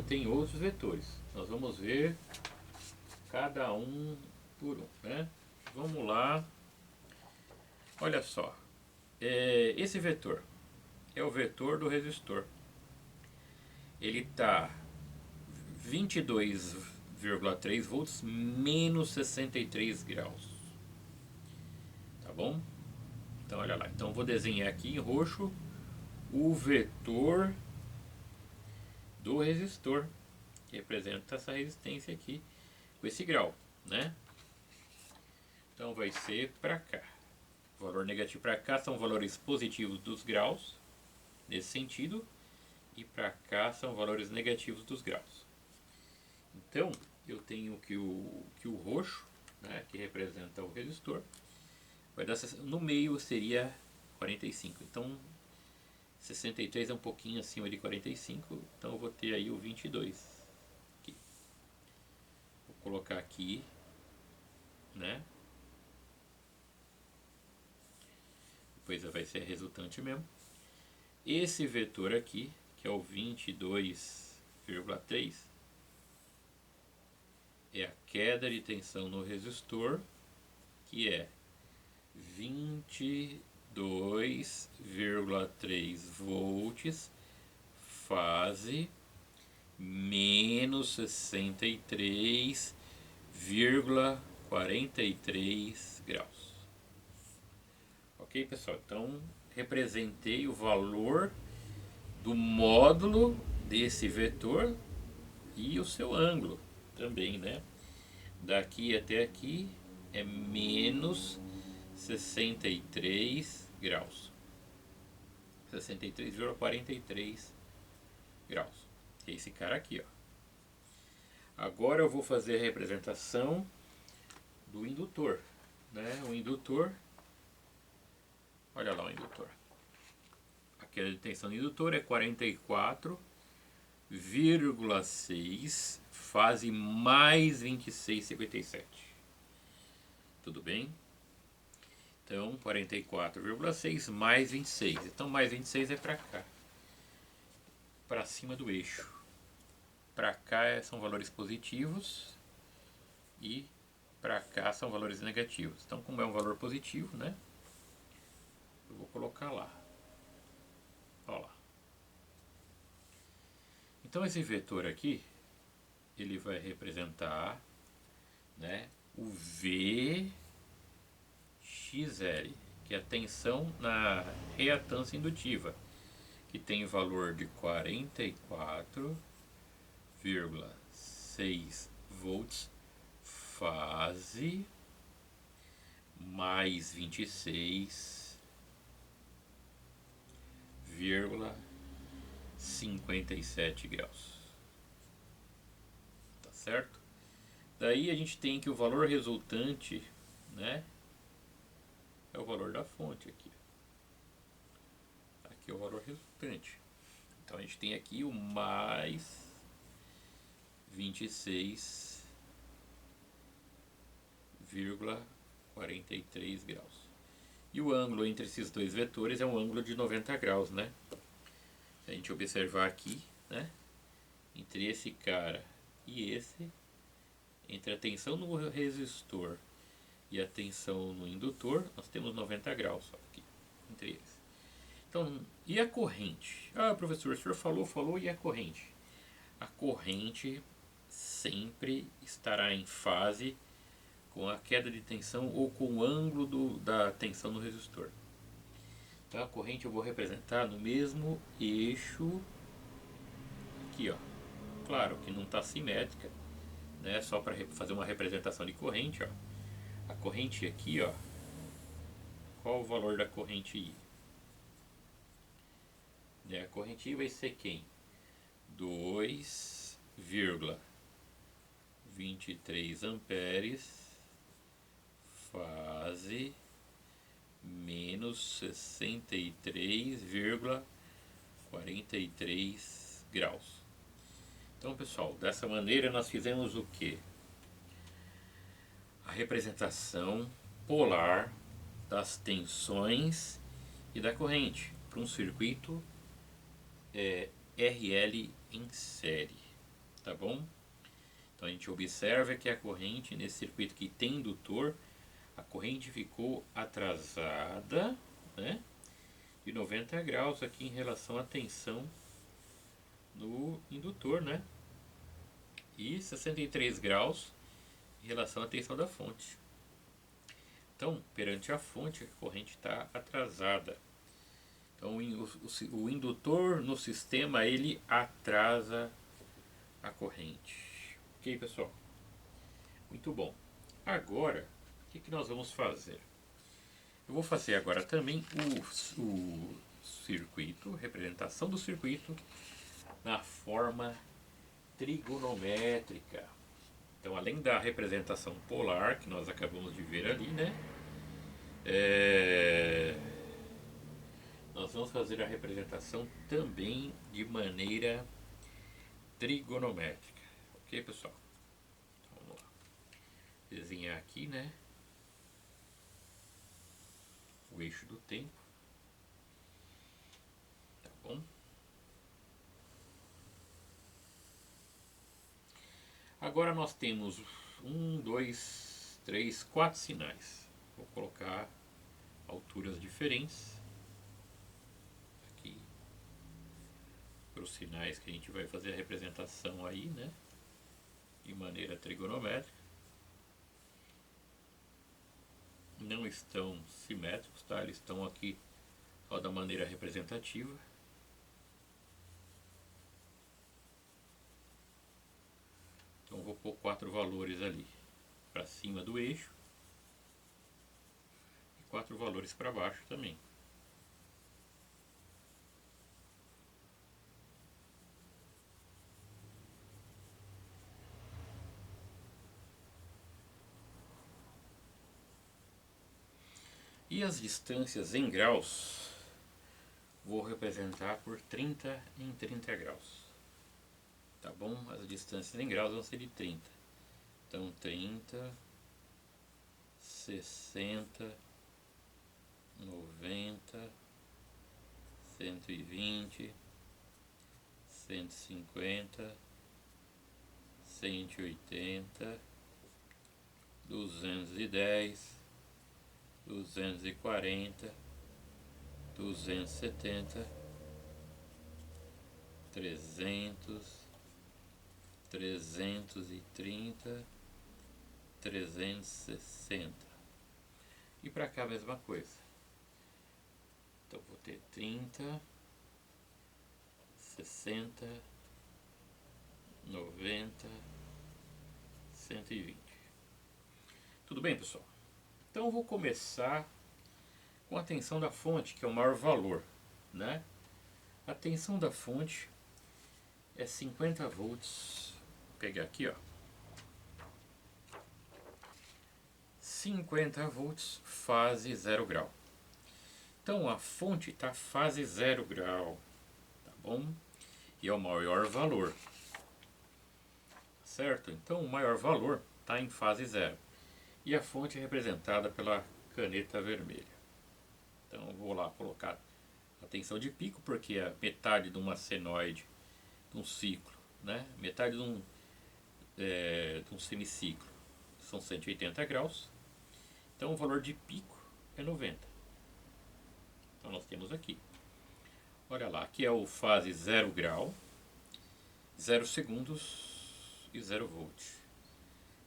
tem outros vetores. Nós vamos ver cada um por um, né? Vamos lá. Olha só. Esse vetor é o vetor do resistor. Ele está 22,3 volts menos 63 graus. Tá bom? Então olha lá. Então vou desenhar aqui em roxo o vetor do resistor, que representa essa resistência aqui com esse grau, né? Então vai ser para cá. O valor negativo para cá são valores positivos dos graus, nesse sentido, e para cá são valores negativos dos graus. Então eu tenho que o roxo, né, que representa o resistor, vai dar, no meio seria 45. Então 63 é um pouquinho acima de 45, então eu vou ter aí o 22 aqui. Vou colocar aqui, né? Depois vai ser a resultante mesmo. Esse vetor aqui, que é o 22,3, é a queda de tensão no resistor, que é 22,3 volts, fase menos 63,43 graus. Ok, pessoal? Então representei o valor do módulo desse vetor e o seu ângulo também, né? Daqui até aqui é menos 63 graus. 63,43 graus. Que é esse cara aqui, ó. Agora eu vou fazer a representação do indutor, né? O indutor, olha lá o indutor. A queda de tensão do indutor é 44,6, fase mais 26,57. Tudo bem? Então 44,6 mais 26. Então mais 26 é para cá, para cima do eixo. Para cá são valores positivos e para cá são valores negativos. Então, como é um valor positivo, né? Eu vou colocar lá. Olha lá. Então esse vetor aqui, ele vai representar, né, o VXL, que é a tensão na reatância indutiva, que tem valor de 44,6 volts, fase mais 26,57 graus. Tá certo? Daí a gente tem que o valor resultante, né, é o valor da fonte aqui. Aqui é o valor resultante. Então a gente tem aqui o mais 26,43 graus. E o ângulo entre esses dois vetores é um ângulo de 90 graus, né? Se a gente observar aqui, né, entre esse cara e esse, entre a tensão no resistor e a tensão no indutor, nós temos 90 graus aqui, entre eles. Então, e a corrente? Ah, professor, o senhor falou, e a corrente? A corrente sempre estará em fase com a queda de tensão ou com o ângulo da tensão no resistor. Então a corrente eu vou representar no mesmo eixo aqui, ó. Claro que não está simétrica, né? Só para fazer uma representação de corrente, ó. A corrente aqui, ó. Qual o valor da corrente I? A corrente I vai ser quem? 2,23 amperes, fase menos 63,43 graus. Então, pessoal, dessa maneira nós fizemos o que? A representação polar das tensões e da corrente para um circuito RL em série. tá bom? Então a gente observa que a corrente nesse circuito que tem indutor, a corrente ficou atrasada, né, de 90 graus aqui em relação à tensão do indutor, né? E 63 graus em relação à tensão da fonte. Então, perante a fonte, a corrente está atrasada. Então, o indutor no sistema, ele atrasa a corrente. Ok, pessoal? Muito bom. Agora, o que nós vamos fazer? Eu vou fazer agora também o circuito, representação do circuito na forma trigonométrica. Então, além da representação polar que nós acabamos de ver ali, né? Nós vamos fazer a representação também de maneira trigonométrica. Ok, pessoal? Então, vamos lá. Desenhar aqui, né? O eixo do tempo. Tá bom? Agora nós temos 1, 2, 3, 4 sinais. Vou colocar alturas diferentes aqui para os sinais que a gente vai fazer a representação aí, né? De maneira trigonométrica. Não estão simétricos, tá? Eles estão aqui só da maneira representativa. Então vou pôr 4 valores ali para cima do eixo e 4 valores para baixo também. E as distâncias em graus vou representar por 30 em 30 graus. Tá bom? As distâncias em graus vão ser de 30. Então 30, 60, 90, 120, 150, 180, 210, 240, 270, 300, 330, 360. E para cá a mesma coisa. Então vou ter 30, 60, 90, 120. Tudo bem, pessoal? Então eu vou começar com a tensão da fonte, que é o maior valor, né? A tensão da fonte é 50 volts. Vou pegar aqui, ó. 50 volts, fase 0 grau. Então a fonte está fase 0 grau, tá bom? E é o maior valor, certo? Então o maior valor está em fase 0. E a fonte é representada pela caneta vermelha. Então eu vou lá colocar a tensão de pico, porque é metade de uma senoide, de um ciclo, né? Metade de um semiciclo são 180 graus. Então o valor de pico é 90. Então nós temos aqui. Olha lá, aqui é o fase 0 grau, 0 segundos e 0 volt.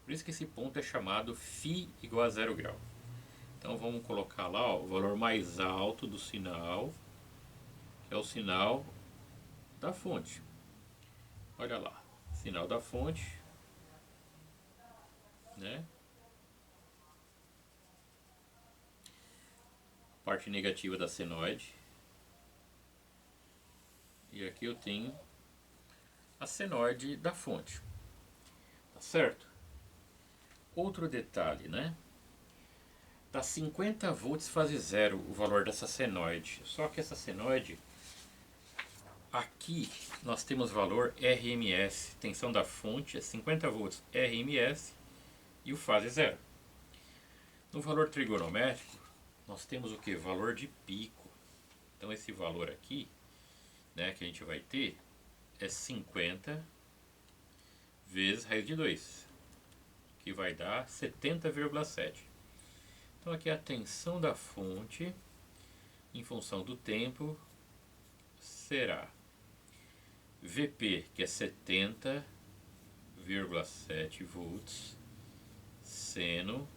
Por isso que esse ponto é chamado φ igual a 0 grau. Então vamos colocar lá, ó, o valor mais alto do sinal, que é o sinal da fonte. Olha lá, sinal da fonte, né? Parte negativa da senoide. E aqui eu tenho a senoide da fonte. Tá certo? Outro detalhe, né? Dá 50 volts fase 0 o valor dessa senoide. Só que essa senoide, aqui nós temos valor RMS. Tensão da fonte é 50 volts RMS e o fase 0. No valor trigonométrico, nós temos o que? Valor de pico. Então esse valor aqui, né, que a gente vai ter é 50 vezes raiz de 2, que vai dar 70,7. Então aqui a tensão da fonte em função do tempo será Vp, que é 70,7 volts, seno,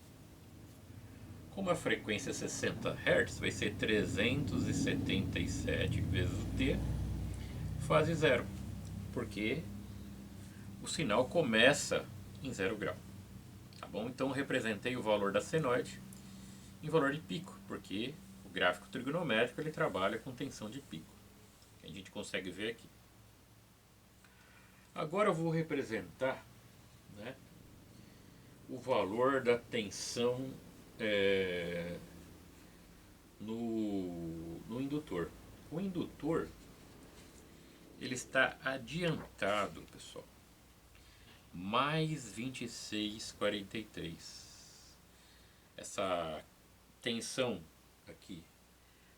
como a frequência é 60 Hz, vai ser 377 vezes o T, fase zero, porque o sinal começa em 0 grau. Tá bom? Então representei o valor da senoide em valor de pico, porque o gráfico trigonométrico ele trabalha com tensão de pico, que a gente consegue ver aqui. Agora eu vou representar, né, o valor da tensão no indutor. O indutor ele está adiantado, pessoal, mais 26,43. Essa tensão aqui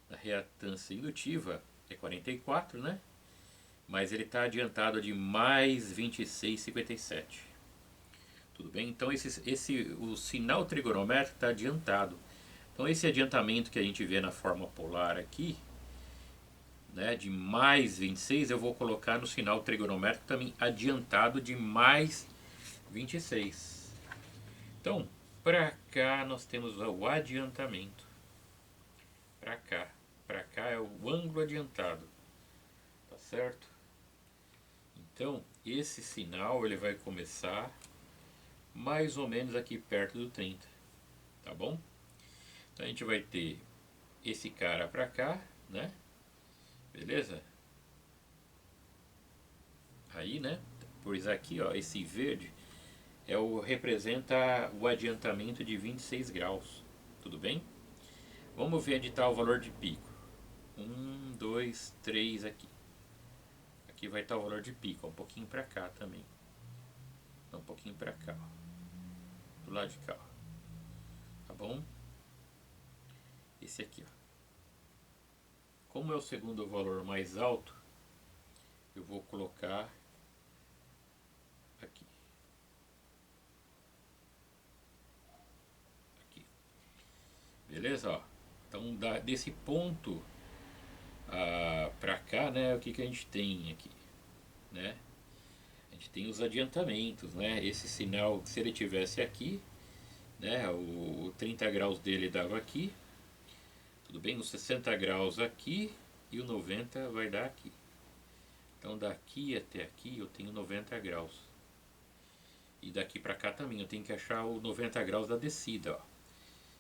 da reatância indutiva é 44, né? Mas ele está adiantado de mais 26,57. Tudo bem? Então o sinal trigonométrico está adiantado. Então esse adiantamento que a gente vê na forma polar aqui, né, de mais 26, eu vou colocar no sinal trigonométrico também adiantado de mais 26. Então, para cá nós temos o adiantamento. Para cá é o ângulo adiantado. Tá certo? Então, esse sinal ele vai começar mais ou menos aqui perto do 30. Tá bom? Então a gente vai ter esse cara para cá, né? Beleza? Aí, né? Pois aqui, ó, esse verde representa o adiantamento de 26 graus. Tudo bem? Vamos ver onde está o valor de pico. 1, 2, 3 aqui. Aqui vai estar o valor de pico, ó, um pouquinho para cá também. Um pouquinho para cá, ó. Do lado de cá, ó. Tá bom? Esse aqui, ó. Como é o segundo valor mais alto, eu vou colocar aqui. Aqui. Beleza? Ó. Então, desse ponto para cá, né, o que a gente tem aqui, né? A gente tem os adiantamentos, né? Esse sinal, se ele tivesse aqui, né, o 30 graus dele dava aqui, tudo bem? Os 60 graus aqui e o 90 vai dar aqui. Então daqui até aqui eu tenho 90 graus. E daqui para cá também eu tenho que achar o 90 graus da descida, ó.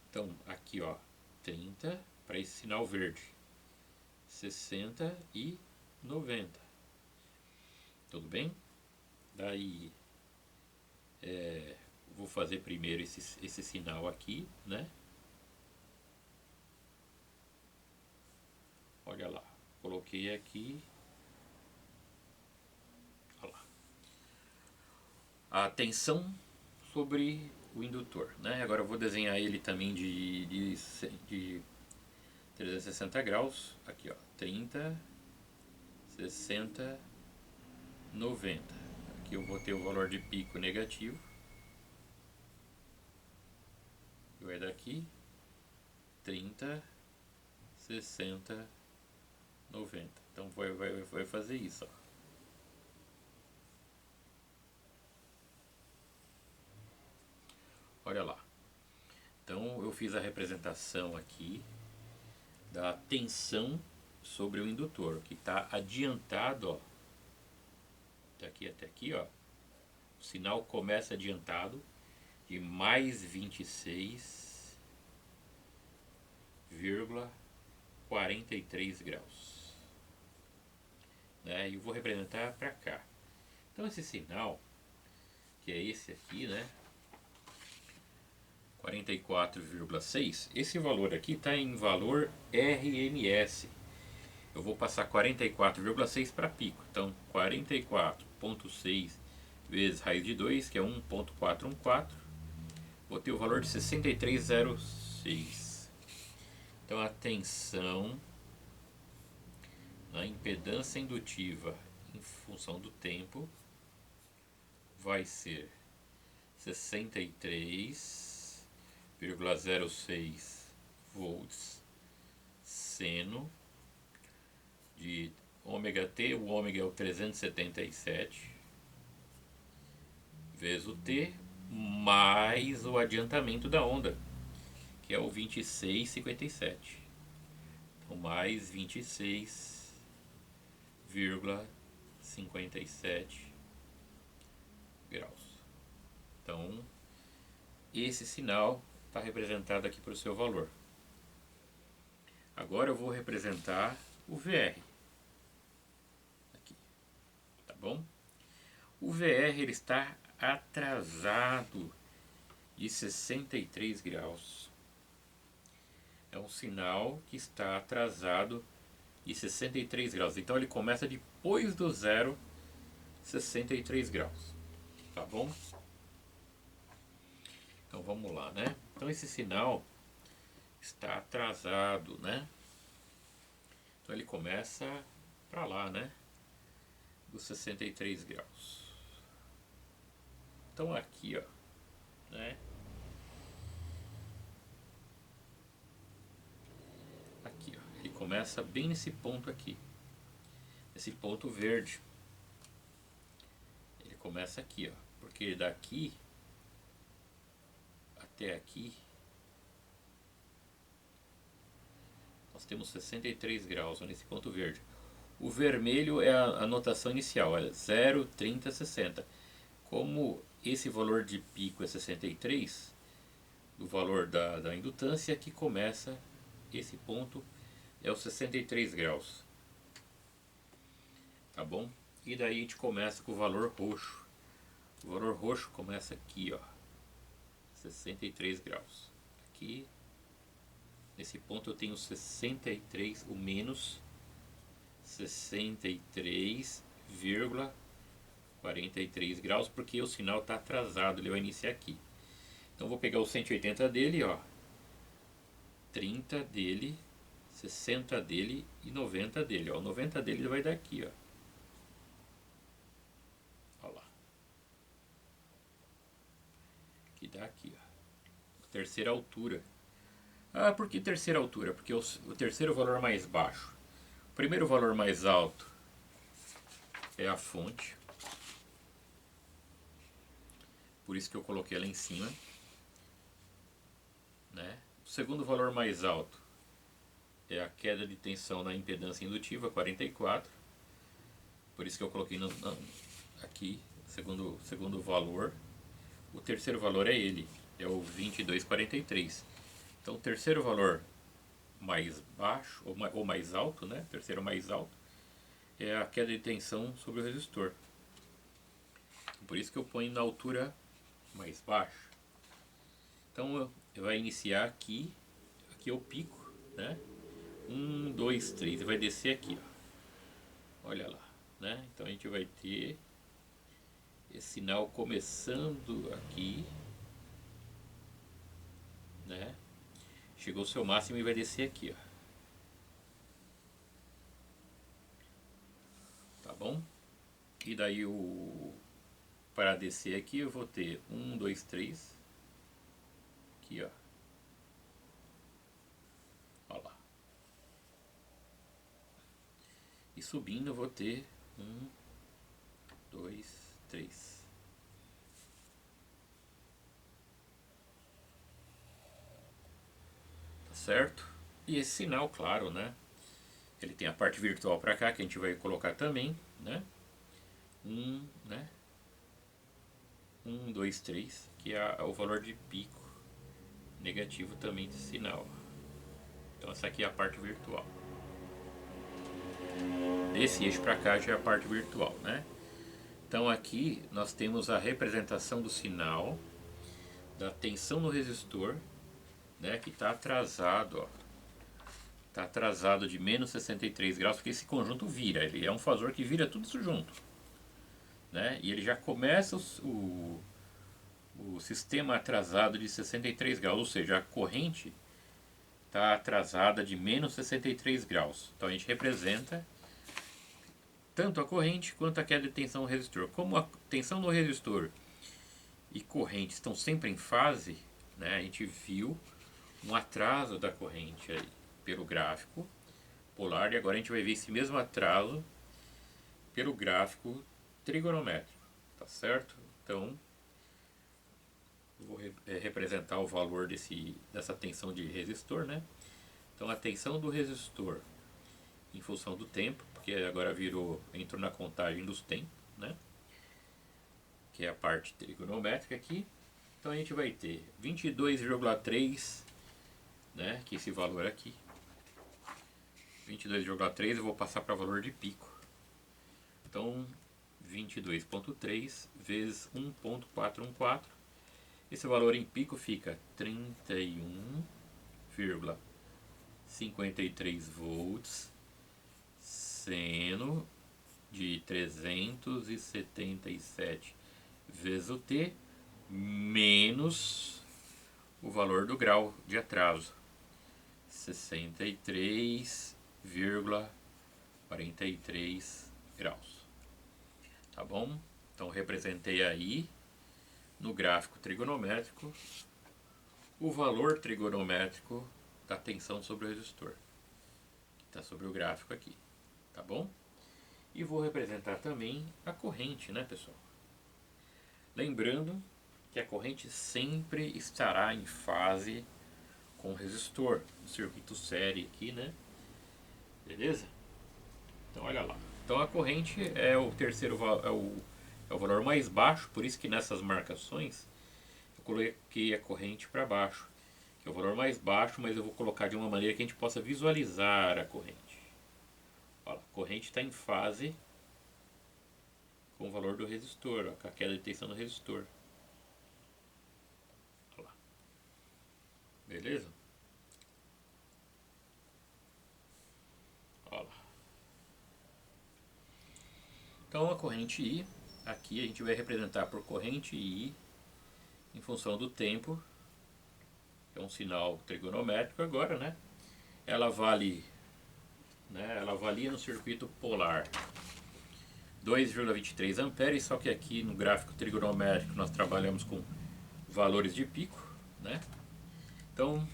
Então aqui, ó, 30 para esse sinal verde, 60 e 90. Tudo bem? Daí vou fazer primeiro esse sinal aqui, né? Olha lá, coloquei aqui. Olha lá. A tensão sobre o indutor, né? Agora eu vou desenhar ele também de 360 graus. Aqui, ó, 30, 60, 90. Aqui eu vou ter o valor de pico negativo. Vai daqui 30, 60, 90. Então vai fazer isso, ó. Olha lá. Então eu fiz a representação aqui da tensão sobre o indutor, que está adiantado, ó. Daqui até aqui, ó. O sinal começa adiantado de mais 26,43 graus. Né? E eu vou representar para cá. Então esse sinal, que é esse aqui, né? 44,6, esse valor aqui está em valor RMS. Eu vou passar 44,6 para pico. Então 44,6 vezes raiz de 2, que é 1,414. Vou ter o valor de 63,06. Então a tensão na impedância indutiva em função do tempo vai ser 63,06 volts seno de ômega t, o ômega é o 377, vezes o t, mais o adiantamento da onda, que é o 26,57. Então, mais 26,57 graus. Então, esse sinal está representado aqui para o seu valor. Agora eu vou representar o VR. Aqui, tá bom? O VR ele está atrasado de 63 graus. É um sinal que está atrasado de 63 graus. Então ele começa depois do zero, 63 graus. Tá bom? Então vamos lá, né? Então esse sinal está atrasado, né? Então ele começa para lá, né? Dos 63 graus. Então aqui, ó, né? Aqui, ó, ele começa bem nesse ponto aqui, esse ponto verde. Ele começa aqui, ó, porque daqui até aqui nós temos 63 graus nesse ponto verde. O vermelho é a notação inicial, é 0, 30, 60. Como esse valor de pico é 63, do valor da indutância, que começa esse ponto é os 63 graus. Tá bom? E daí a gente começa com o valor roxo. O valor roxo começa aqui, ó, 63 graus. Aqui, nesse ponto eu tenho 63, o menos 63,43 graus, porque o sinal está atrasado, ele vai iniciar aqui. Então vou pegar o 180 dele, ó, 30 dele, 60 dele e 90 dele, ó. O 90 dele vai daqui, ó. Olha lá. Que dá aqui, ó. Terceira altura. Ah, por que terceira altura? Porque o terceiro valor mais baixo. O primeiro valor mais alto é a fonte. Por isso que eu coloquei ela em cima, né? O segundo valor mais alto é a queda de tensão na impedância indutiva, 44. Por isso que eu coloquei aqui, segundo valor. O terceiro valor é ele, é o 22,43. Então o terceiro valor mais baixo, ou mais alto, né? Terceiro mais alto, é a queda de tensão sobre o resistor. Por isso que eu ponho na altura mais baixa. Então vai iniciar aqui é o pico, né? 1, 2, 3, e vai descer aqui, ó. Olha lá, né? Então a gente vai ter esse sinal começando aqui, né? Chegou ao seu máximo e vai descer aqui, ó. Tá bom? E daí para descer aqui eu vou ter 1, 2, 3. Aqui, ó. Olha lá. E subindo eu vou ter 1, 2, 3. Tá certo? E esse sinal, claro, né? Ele tem a parte virtual para cá que a gente vai colocar também, né? 1, 2, 3, que é o valor de pico negativo também desse sinal. Então essa aqui é a parte virtual. Desse eixo para cá já é a parte virtual, né? Então aqui nós temos a representação do sinal da tensão no resistor, né, que está atrasado, ó. Está atrasado de menos 63 graus, porque esse conjunto vira, ele é um fasor que vira tudo isso junto, né? E ele já começa o sistema atrasado de 63 graus, ou seja, a corrente está atrasada de menos 63 graus. Então a gente representa tanto a corrente quanto a queda de tensão no resistor. Como a tensão no resistor e corrente estão sempre em fase, né, a gente viu um atraso da corrente aí pelo gráfico polar, e agora a gente vai ver esse mesmo atraso pelo gráfico trigonométrico, tá certo? Então, eu vou representar o valor dessa tensão de resistor, né? Então, a tensão do resistor em função do tempo, porque agora entrou na contagem dos tempos, né? Que é a parte trigonométrica aqui. Então, a gente vai ter 22,3, né? Que é esse valor aqui. 22,3 eu vou passar para valor de pico. Então, 22,3 vezes 1,414. Esse valor em pico fica 31,53 volts, seno de 377 vezes o T, menos o valor do grau de atraso, 63,43 graus. Tá bom? Então representei aí no gráfico trigonométrico o valor trigonométrico da tensão sobre o resistor, que está sobre o gráfico aqui, tá bom? E vou representar também a corrente, né, pessoal? Lembrando que a corrente sempre estará em fase com o resistor, no circuito série aqui, né? Beleza? Então olha lá. Então a corrente é o terceiro é o valor mais baixo, por isso que nessas marcações eu coloquei a corrente para baixo, que é o valor mais baixo, mas eu vou colocar de uma maneira que a gente possa visualizar a corrente. Olha, a corrente está em fase com o valor do resistor, ó, com a queda de tensão do resistor. Olha lá. Beleza? Olha lá. Então a corrente I, aqui a gente vai representar por corrente I em função do tempo, é um sinal trigonométrico agora, né? Ela vale, né? Ela valia no circuito polar 2,23 amperes, só que aqui no gráfico trigonométrico nós trabalhamos com valores de pico, né? Então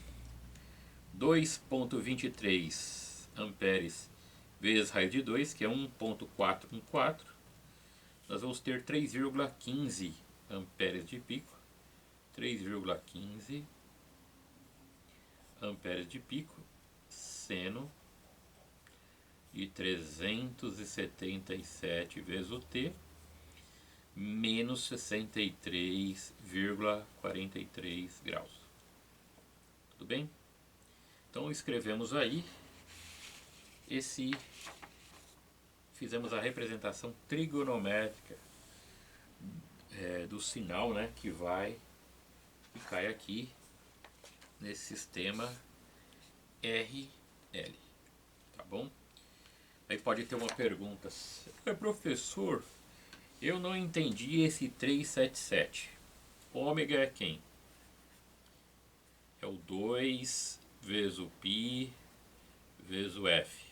2,23 amperes vezes raiz de 2, que é 1,414, nós vamos ter 3,15 amperes de pico, 3,15 amperes de pico, seno de 377 vezes o T, menos 63,43 graus. Tudo bem? Então escrevemos aí fizemos a representação trigonométrica do sinal, né, que vai e cai aqui nesse sistema RL, tá bom? Aí pode ter uma pergunta: professor, eu não entendi esse 377. Ômega é quem? É o 2 vezes o π vezes o F.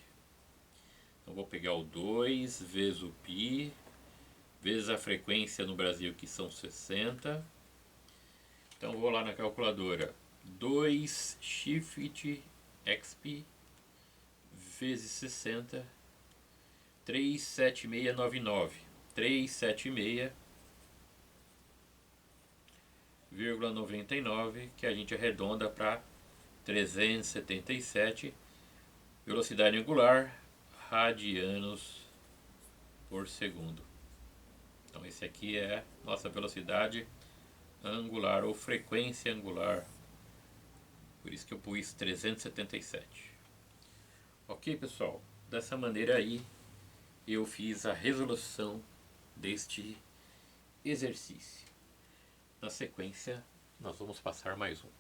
Então vou pegar o 2 vezes o π vezes a frequência no Brasil, que são 60. Então vou lá na calculadora. 2 shift xp vezes 60, 37699. 376,99, que a gente arredonda para 377, velocidade angular, radianos por segundo. Então esse aqui é nossa velocidade angular ou frequência angular, por isso que eu pus 377. Ok, pessoal? Dessa maneira aí eu fiz a resolução deste exercício. Na sequência nós vamos passar mais um.